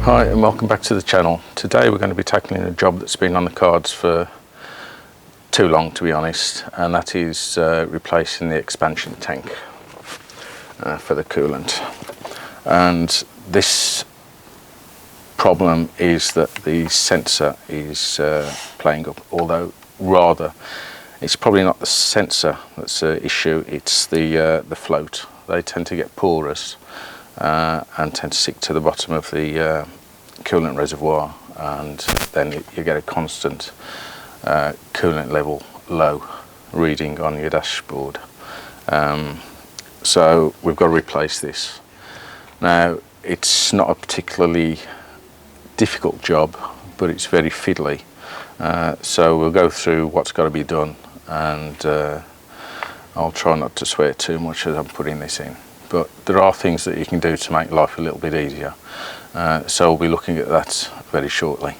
Hi and welcome back to the channel. Today we're going to be tackling a job that's been on the cards for too long, to be honest, and that is replacing the expansion tank for the coolant. And this problem is that the sensor is playing up, although rather it's probably not the sensor that's an issue, it's the float. They tend to get porous and tend to stick to the bottom of the coolant reservoir, and then you get a constant coolant level low reading on your dashboard. So we've got to replace this. Now, it's not a particularly difficult job, but it's very fiddly. So we'll go through what's got to be done, and I'll try not to swear too much as I'm putting this in. But there are things that you can do to make life a little bit easier. So we'll be looking at that very shortly.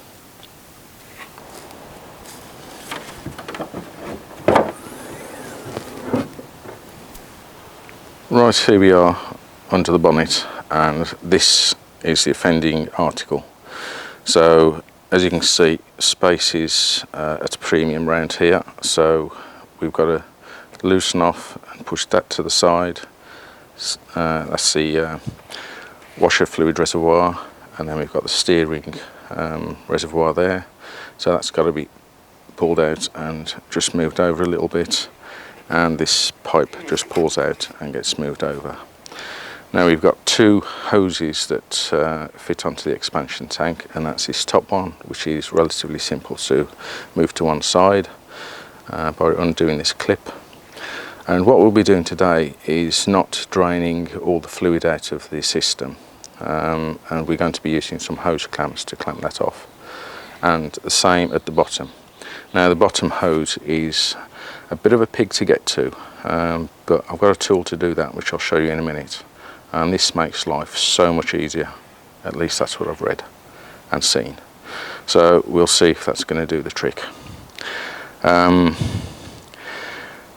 Right, here we are under the bonnet, and this is the offending article. So as you can see, space is at a premium round here, so we've got to loosen off and push that to the side. That's the washer fluid reservoir, and then we've got the steering reservoir there, so that's got to be pulled out and just moved over a little bit, and this pipe just pulls out and gets moved over. Now we've got two hoses that fit onto the expansion tank, and that's this top one, which is relatively simple to move to one side by undoing this clip. And what we'll be doing today is not draining all the fluid out of the system, and we're going to be using some hose clamps to clamp that off, and the same at the bottom. Now the bottom hose is a bit of a pig to get to, but I've got a tool to do that, which I'll show you in a minute, and this makes life so much easier. At least that's what I've read and seen, so we'll see if that's going to do the trick.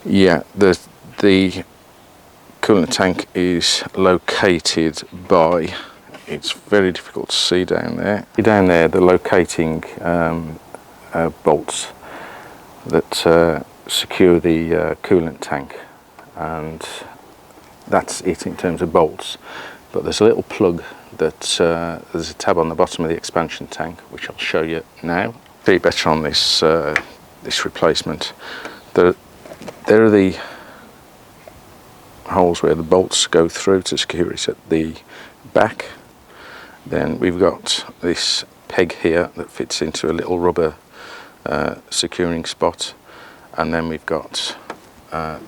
Yeah, the coolant tank is located by, it's very difficult to see down there. Down there, the locating bolts that secure the coolant tank, and that's it in terms of bolts. But there's a little plug that there's a tab on the bottom of the expansion tank, which I'll show you now. See better on this this replacement. There are the holes where the bolts go through to secure it at the back. Then we've got this peg here that fits into a little rubber securing spot, and then we've got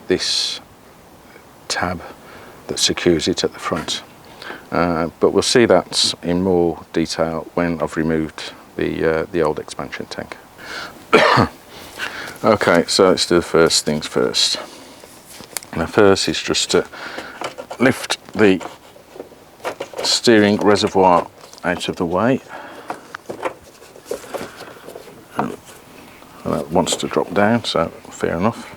this tab that secures it at the front. But we'll see that in more detail when I've removed the old expansion tank. Okay, so let's do the first things first. Now first is just to lift the steering reservoir out of the way. And that wants to drop down, so fair enough.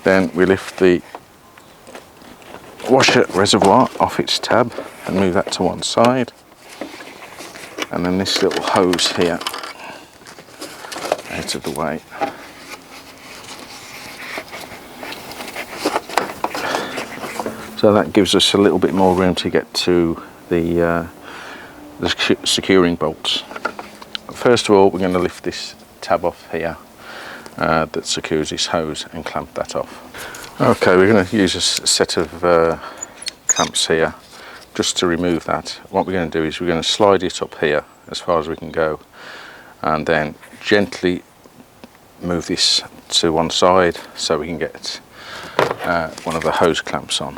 Then we lift the washer reservoir off its tab and move that to one side. And then this little hose here out of the way. So that gives us a little bit more room to get to the securing bolts. First of all, we're going to lift this tab off here that secures this hose and clamp that off. Okay, we're going to use a set of clamps here just to remove that. What we're going to do is we're going to slide it up here as far as we can go, and then gently move this to one side so we can get one of the hose clamps on.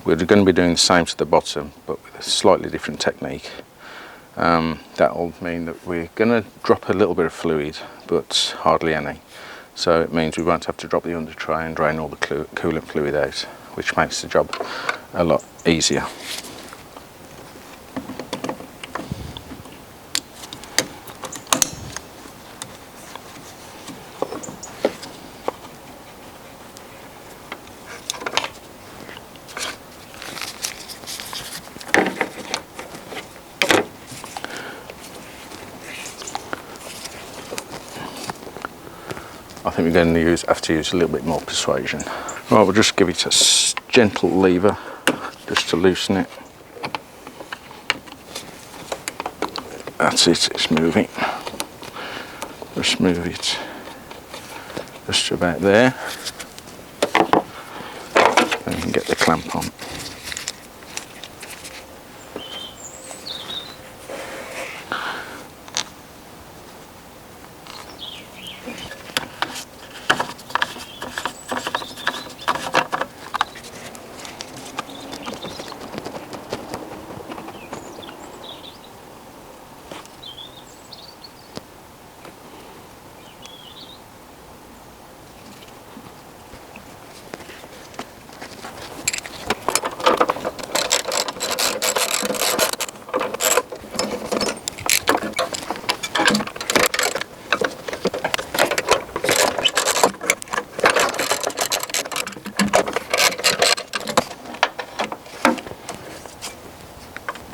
We're going to be doing the same to the bottom, but with a slightly different technique. That will mean that we're going to drop a little bit of fluid, but hardly any. So it means we won't have to drop the under tray and drain all the coolant fluid out, which makes the job a lot easier. think we're going to have to use a little bit more persuasion. Right, we'll just give it a gentle lever just to loosen it. That's it, it's moving. Just move it just to about there. And you can get the clamp on.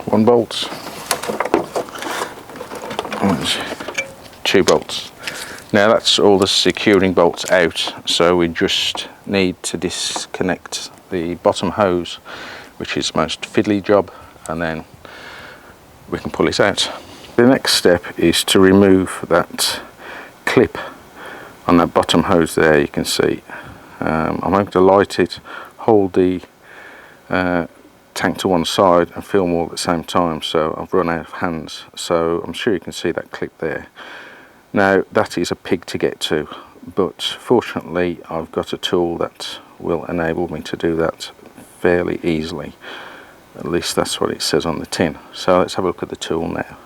One bolt, and 2 bolts. Now that's all the securing bolts out, so we just need to disconnect the bottom hose, which is the most fiddly job, and then we can pull it out. The next step is to remove that clip on that bottom hose there. You can see I'm going to light it, hold the tank to one side and film all at the same time, so I've run out of hands, so I'm sure you can see that clip there. Now that is a pig to get to, but fortunately I've got a tool that will enable me to do that fairly easily. At least that's what it says on the tin. So let's have a look at the tool now.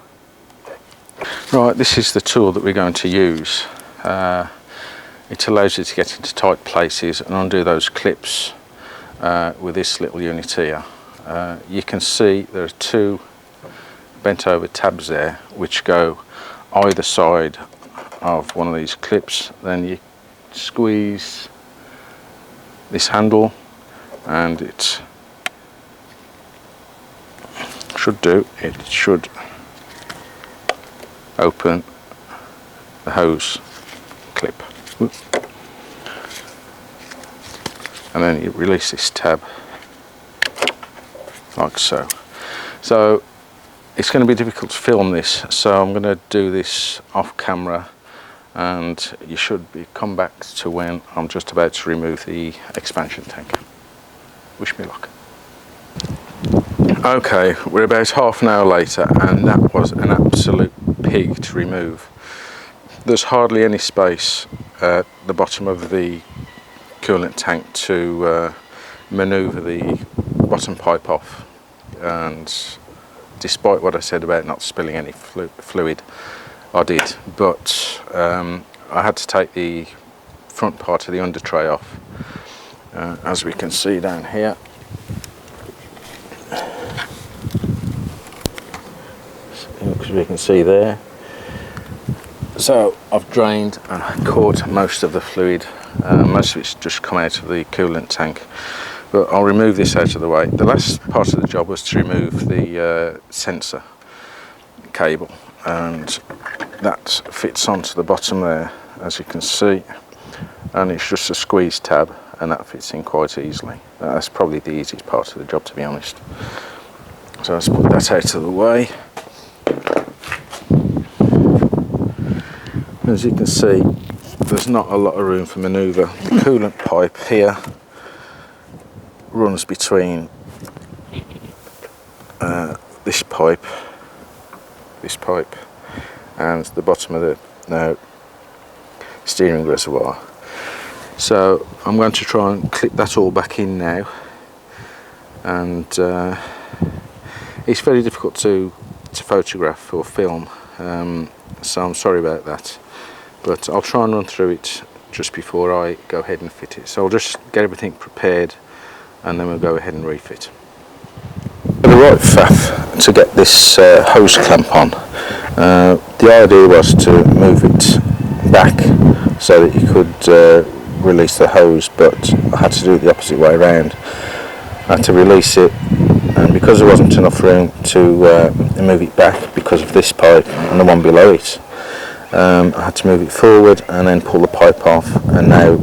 Right, this is the tool that we're going to use. It allows you to get into tight places and undo those clips with this little unit here. You can see there are 2 bent over tabs there which go either side of one of these clips. Then you squeeze this handle and it should open the hose clip. And then you release this tab like so. So it's going to be difficult to film this, so I'm going to do this off camera, and you should come back to when I'm just about to remove the expansion tank. Wish me luck. Okay, we're about half an hour later, and that was an absolute pig to remove. There's hardly any space at the bottom of the coolant tank to manoeuvre the bottom pipe off, and despite what I said about not spilling any fluid, I did, but I had to take the front part of the under tray off, as we can see down here. As we can see there. So I've drained and caught most of the fluid. Most of it's just come out of the coolant tank, but I'll remove this out of the way. The last part of the job was to remove the sensor cable, and that fits onto the bottom there, as you can see, and it's just a squeeze tab, and that fits in quite easily. That's probably the easiest part of the job, to be honest. So let's put that out of the way. As you can see, there's not a lot of room for manoeuvre. The coolant pipe here runs between this pipe, and the bottom of the steering reservoir. So I'm going to try and clip that all back in now, and it's very difficult to photograph or film, so I'm sorry about that, but I'll try and run through it just before I go ahead and fit it. So I'll just get everything prepared, and then we'll go ahead and refit. The right faff to get this hose clamp on. The idea was to move it back so that you could release the hose, but I had to do it the opposite way around. I had to release it, and because there wasn't enough room to move it back because of this pipe and the one below it, I had to move it forward and then pull the pipe off, and now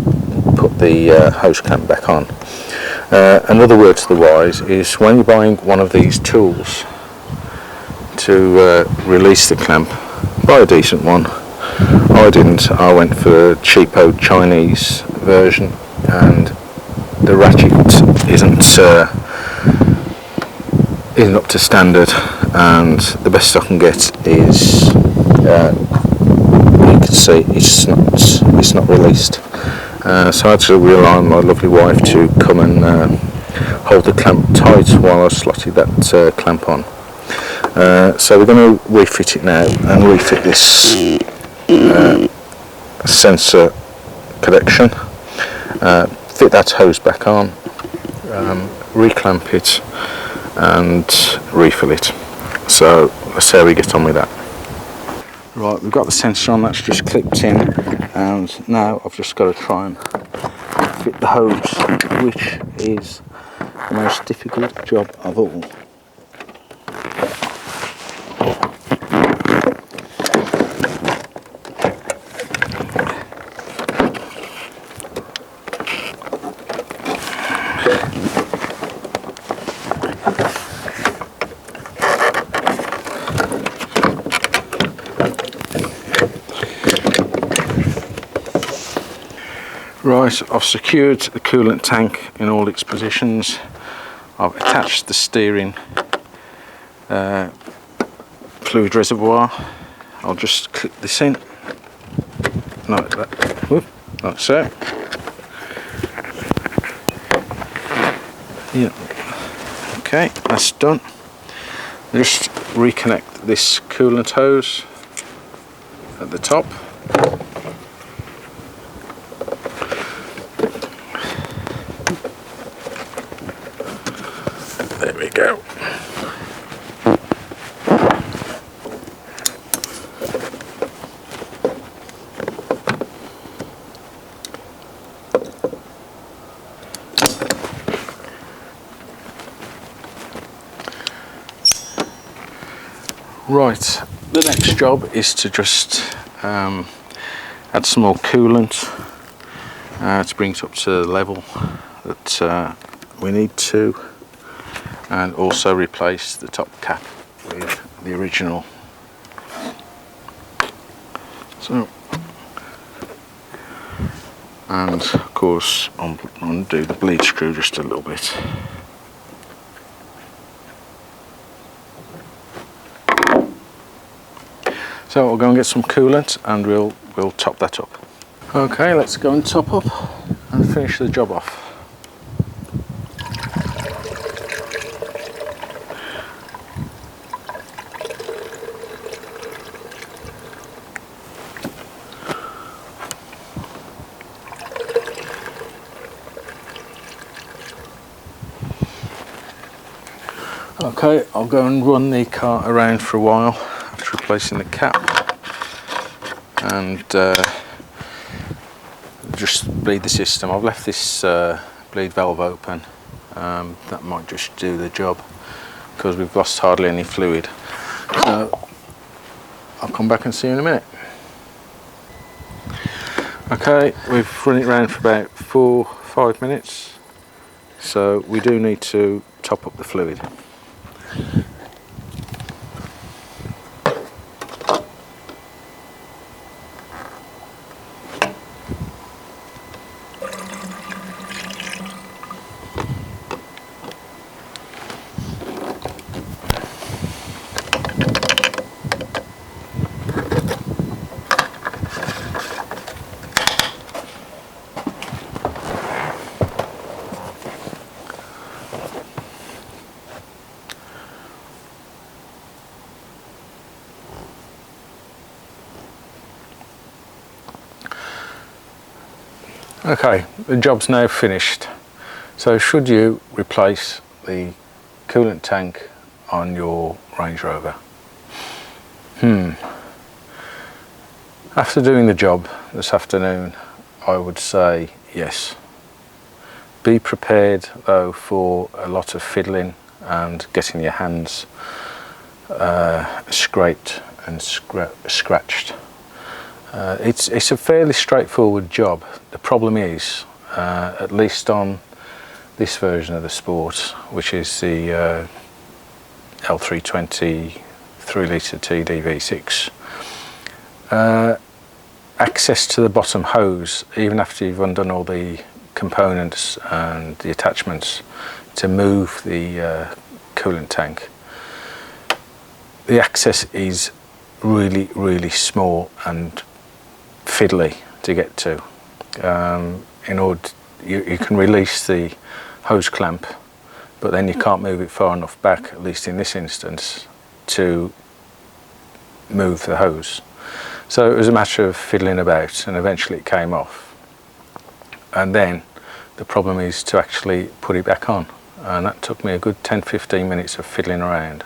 put the hose clamp back on. Another word to the wise is when you're buying one of these tools to release the clamp, buy a decent one. I didn't. I went for the cheapo Chinese version, and the ratchet isn't up to standard, and the best I can get is you can see it's not released. So I had to rely on my lovely wife to come and hold the clamp tight while I slotted that clamp on. So we're going to refit it now and refit this sensor connection, fit that hose back on, reclamp it and refill it. So let's see how we get on with that. Right, we've got the sensor on, that's just clipped in, and now I've just got to try and fit the hose, which is the most difficult job of all. Right, I've secured the coolant tank in all its positions. I've attached the steering fluid reservoir. I'll just clip this in like that. Whoop, like so. Yeah. Okay, that's done. Just reconnect this coolant hose at the top. There we go. Right, the next job is to just add some more coolant to bring it up to the level that we need to, and also replace the top cap with the original. So, and of course undo the bleed screw just a little bit. So we'll go and get some coolant and we'll top that up. Okay, let's go and top up and finish the job off. Okay, I'll go and run the car around for a while after replacing the cap, and just bleed the system. I've left this bleed valve open. That might just do the job because we've lost hardly any fluid. So I'll come back and see you in a minute. Okay, we've run it around for about 4-5 minutes, so we do need to top up the fluid. Okay, the job's now finished. So should you replace the coolant tank on your Range Rover? After doing the job this afternoon, I would say yes. Be prepared though for a lot of fiddling and getting your hands scraped and scratched. It's a fairly straightforward job. The problem is, at least on this version of the Sport, which is the L320 3-litre TD V6, access to the bottom hose, even after you've undone all the components and the attachments to move the coolant tank, the access is really small and fiddly to get to. In order you can release the hose clamp, but then you can't move it far enough back, at least in this instance, to move the hose. So it was a matter of fiddling about, and eventually it came off. And then the problem is to actually put it back on, and that took me a good 10-15 minutes of fiddling around.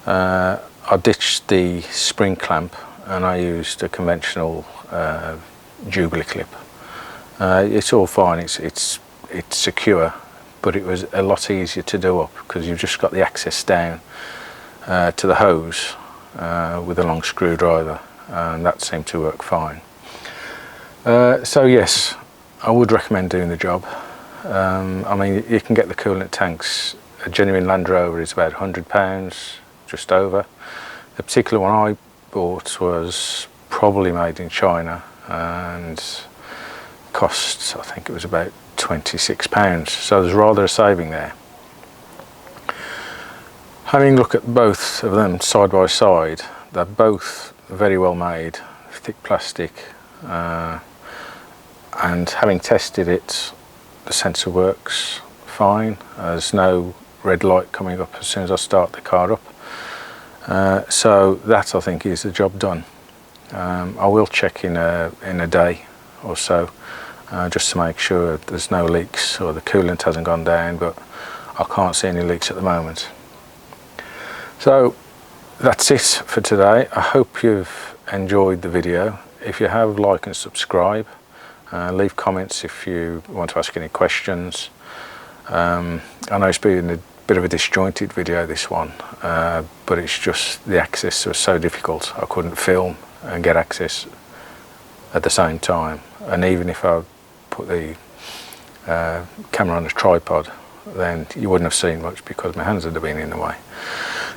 I ditched the spring clamp and I used a conventional Jubilee clip. It's all fine, it's secure, but it was a lot easier to do up because you've just got the access down to the hose with a long screwdriver, and that seemed to work fine. So yes, I would recommend doing the job. I mean, you can get the coolant tanks. A genuine Land Rover is about £100, just over. The particular one I bought was probably made in China and cost, I think it was about £26, so there's rather a saving there. Having a look at both of them side by side, they're both very well made, thick plastic, and having tested it, the sensor works fine. There's no red light coming up as soon as I start the car up. So that, I think, is the job done. I will check in a day or so just to make sure there's no leaks or the coolant hasn't gone down, but I can't see any leaks at the moment. So that's it for today. I hope you've enjoyed the video. If you have, like and subscribe. Leave comments if you want to ask any questions. I know it's been a bit of a disjointed video, this one, but it's just the access was so difficult. I couldn't film and get access at the same time, and even if I put the camera on a tripod, then you wouldn't have seen much because my hands would have been in the way.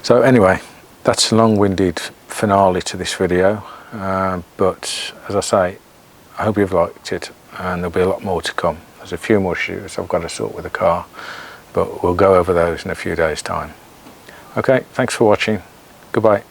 So anyway, that's a long-winded finale to this video, but as I say, I hope you've liked it, and there'll be a lot more to come. There's a few more issues I've got to sort with the car, but we'll go over those in a few days' time. Okay, thanks for watching. Goodbye.